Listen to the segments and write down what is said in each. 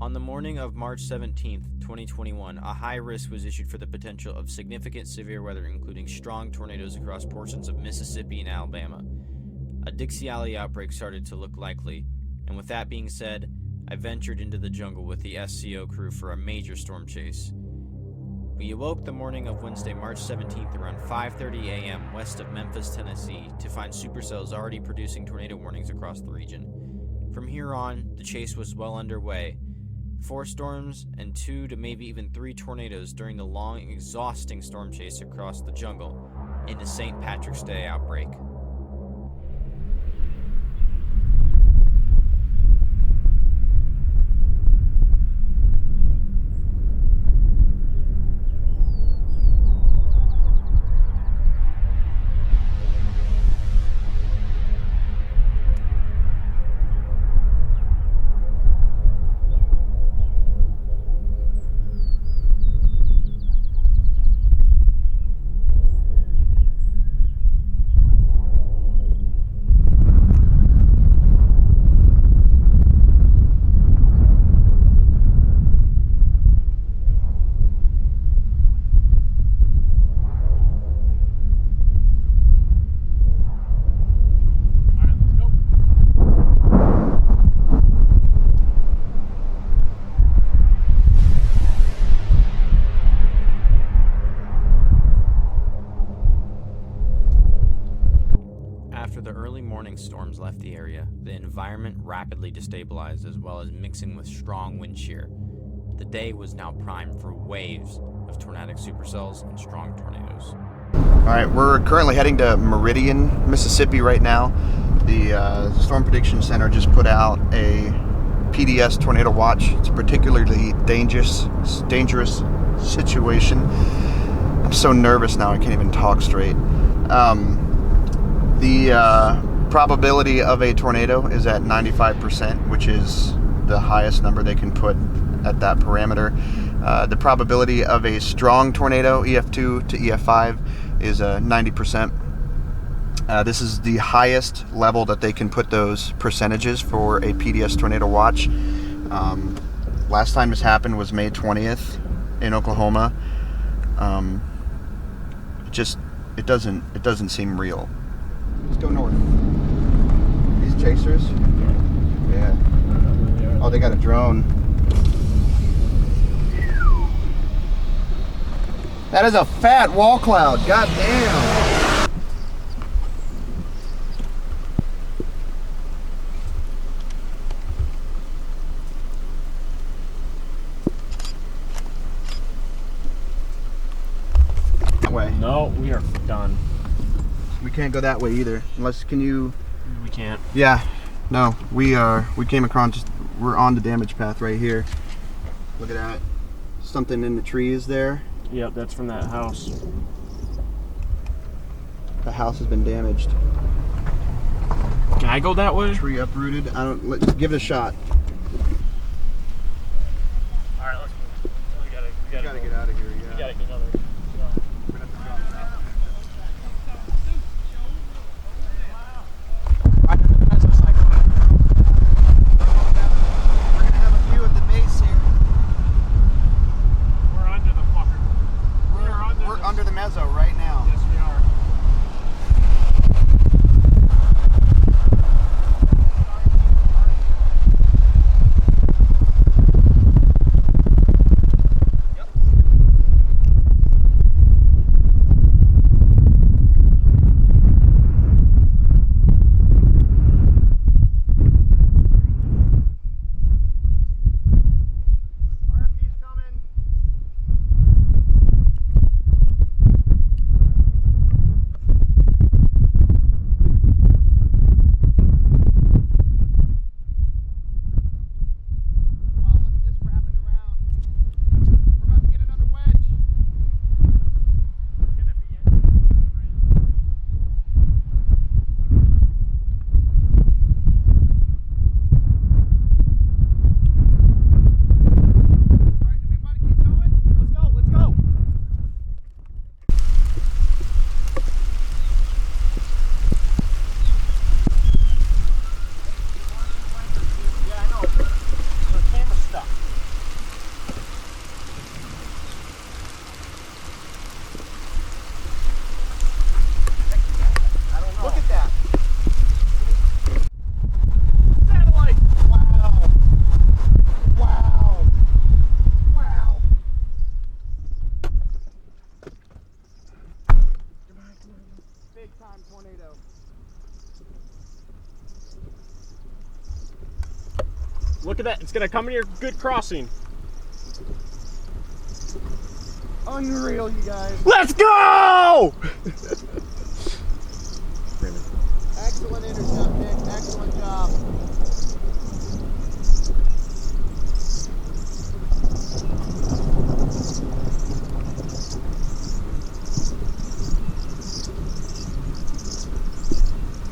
On the morning of March 17, 2021, a high risk was issued for the potential of significant severe weather, including strong tornadoes across portions of Mississippi and Alabama. A Dixie Alley outbreak started to look likely, and with that being said, I ventured into the jungle with the SCO crew for a major storm chase. We awoke the morning of Wednesday, March 17th around 5:30 a.m. west of Memphis, Tennessee, to find supercells already producing tornado warnings across the region. From here on, the chase was well underway. 4 storms and 2 to maybe even 3 tornadoes during the long, exhausting storm chase across the jungle into St. Patrick's Day outbreak. After the early morning storms left the area, the environment rapidly destabilized as well as mixing with strong wind shear. The day was now primed for waves of tornadic supercells and strong tornadoes. Alright, we're currently heading to Meridian, Mississippi right now. The Storm Prediction Center just put out a PDS tornado watch. It's a particularly dangerous situation. I'm so nervous now I can't even talk straight. The probability of a tornado is at 95%, which is the highest number they can put at that parameter. The probability of a strong tornado, EF2 to EF5, is 90%. This is the highest level that they can put those percentages for a PDS tornado watch. Last time this happened was May 20th in Oklahoma. It doesn't seem real. Let's go north. These chasers? Yeah. Oh, they got a drone. That is a fat wall cloud. God damn. That way. No, we are done. We can't go that way either. Unless, can you? We can't. Yeah. No, we came across, we're on the damage path right here. Look at that. Something in the trees there. Yep, that's from that house. The house has been damaged. Can I go that way? Tree uprooted. Let's give it a shot. All right, let's move. We gotta get out of here. Yeah. We gotta get another. Under the mezzo right now. Yes, we are. at that. It's gonna come in your good crossing. Unreal, you guys. Let's go! Excellent intercept, Nick. Excellent job.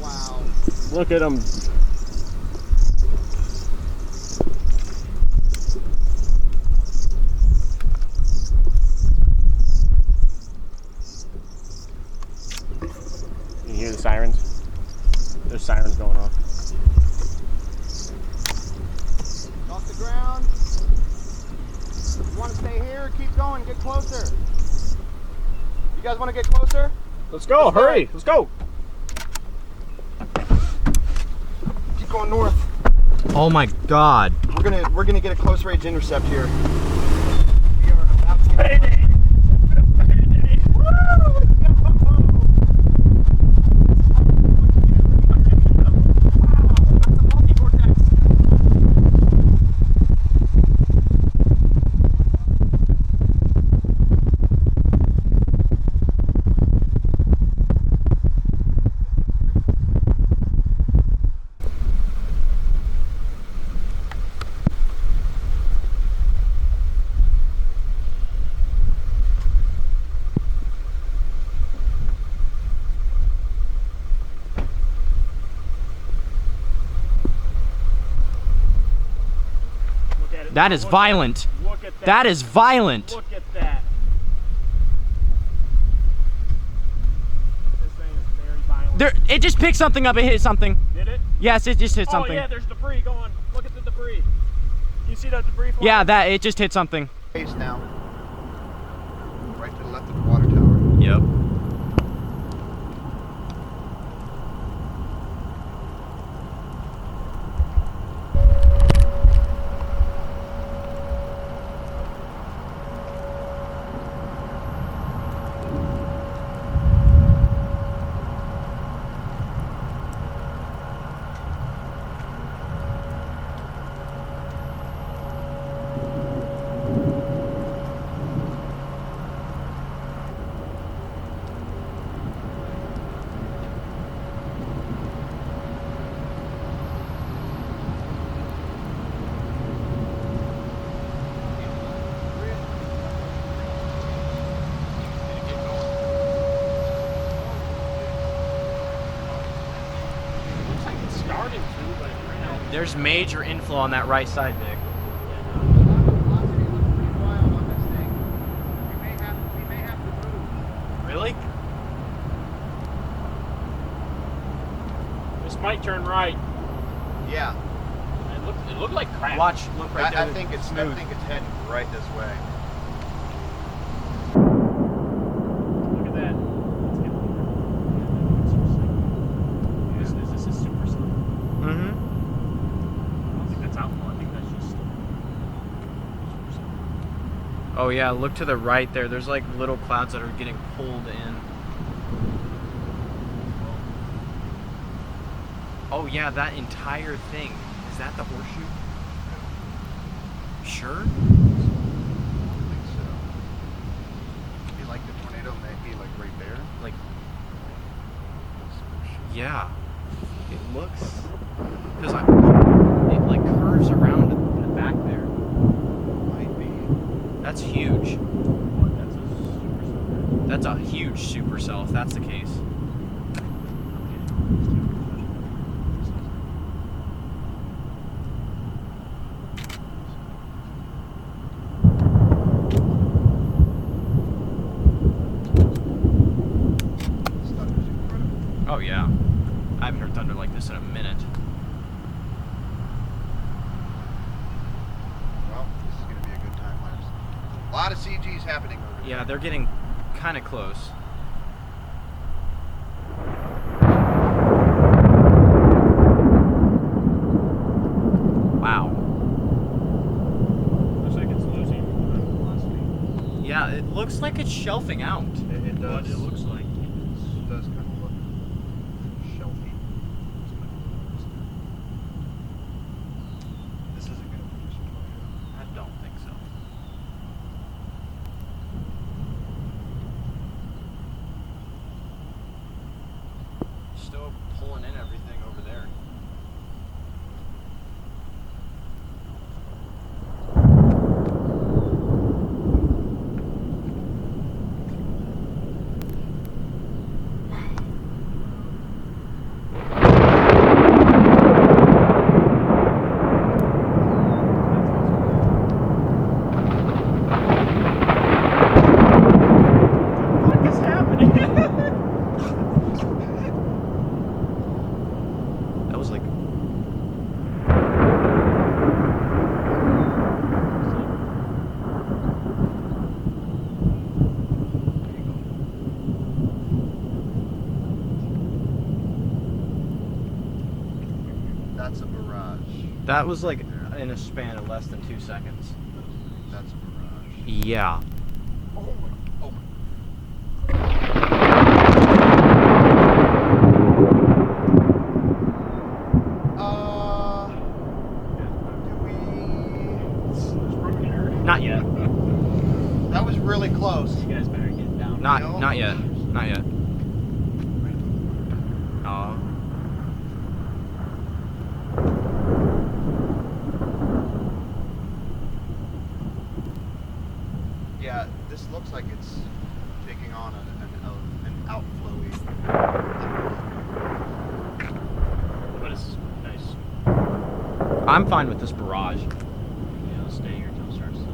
Wow. Look at him. You hear the sirens? There's sirens going off. Off the ground. You want to stay here or keep going? Get closer. You guys want to get closer? Let's go, hurry, let's go. Keep going north. Oh my God. We're gonna get a close range intercept here. We are about to get a close range intercept. That is violent. Look at that. That is violent. Look at that. This thing is very violent. There, it just picked something up. It hit something. Did it? Yes, it just hit something. Oh yeah, there's debris going. Look at the debris. You see that debris flying? Yeah, that it just hit something. Face now. Right to the left of the water tower. Yep. There's major inflow on that right side, Vic. Really? This might turn right. Yeah. It looked like crap. Watch, look right there. I think it's heading right this way. Look at that. This is supercell. Mm-hmm. I don't think that's outflow. I think that's just supercell. Oh yeah, look to the right there. There's like little clouds that are getting pulled in. Oh yeah, that entire thing. Is that the horseshoe? Sure? I think so. Maybe like the tornado may be like right there. Like, yeah. It looks, because it like curves around in the back there. Might be. That's huge. What? That's a supercell. That's a huge supercell if that's the case. This thunder's incredible. Oh yeah. I haven't heard thunder like this in a minute. Well, this is going to be a good time, Lars. A lot of CGs happening over Yeah, there. they're getting kind of close. Wow. Looks like it's losing velocity. Yeah, it looks like it's shelving out. It does. What it looks like. It does kind of look shelfy. This isn't going to drawing in everything over there. What is happening? That was like... That's a barrage. That was like in a span of less than 2 seconds. That's a barrage. Yeah. Oh my. Oh my. Do we? Not yet. That was really close. You guys better get down. Not No. not yet. Not yet. Oh. Yeah, this looks like it's taking on an outflowy. But it's nice. I'm fine with this barrage. Yeah, let's stay here until it starts to...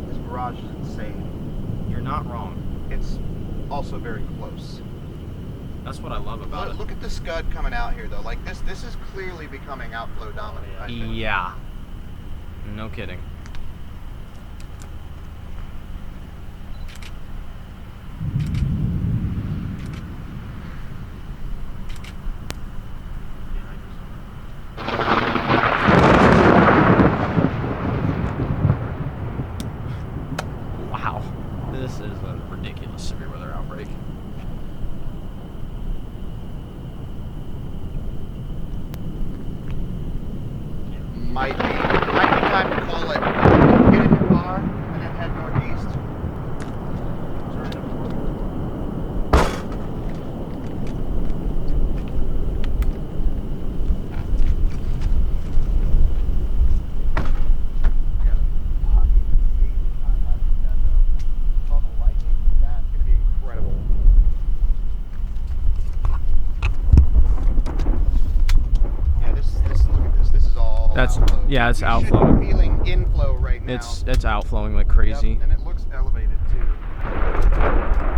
This barrage is insane. You're not wrong. It's also very close. That's what I love about Look at the scud coming out here though. Like this is clearly becoming outflow dominant. I it. think. Yeah. No kidding. Wow. This is a ridiculous severe weather outbreak. Might be time to call it. Get in your car and then head northeast. Yeah, it's We should outflowing. be feeling inflow right now. It's outflowing like crazy. Yep, and it looks elevated too.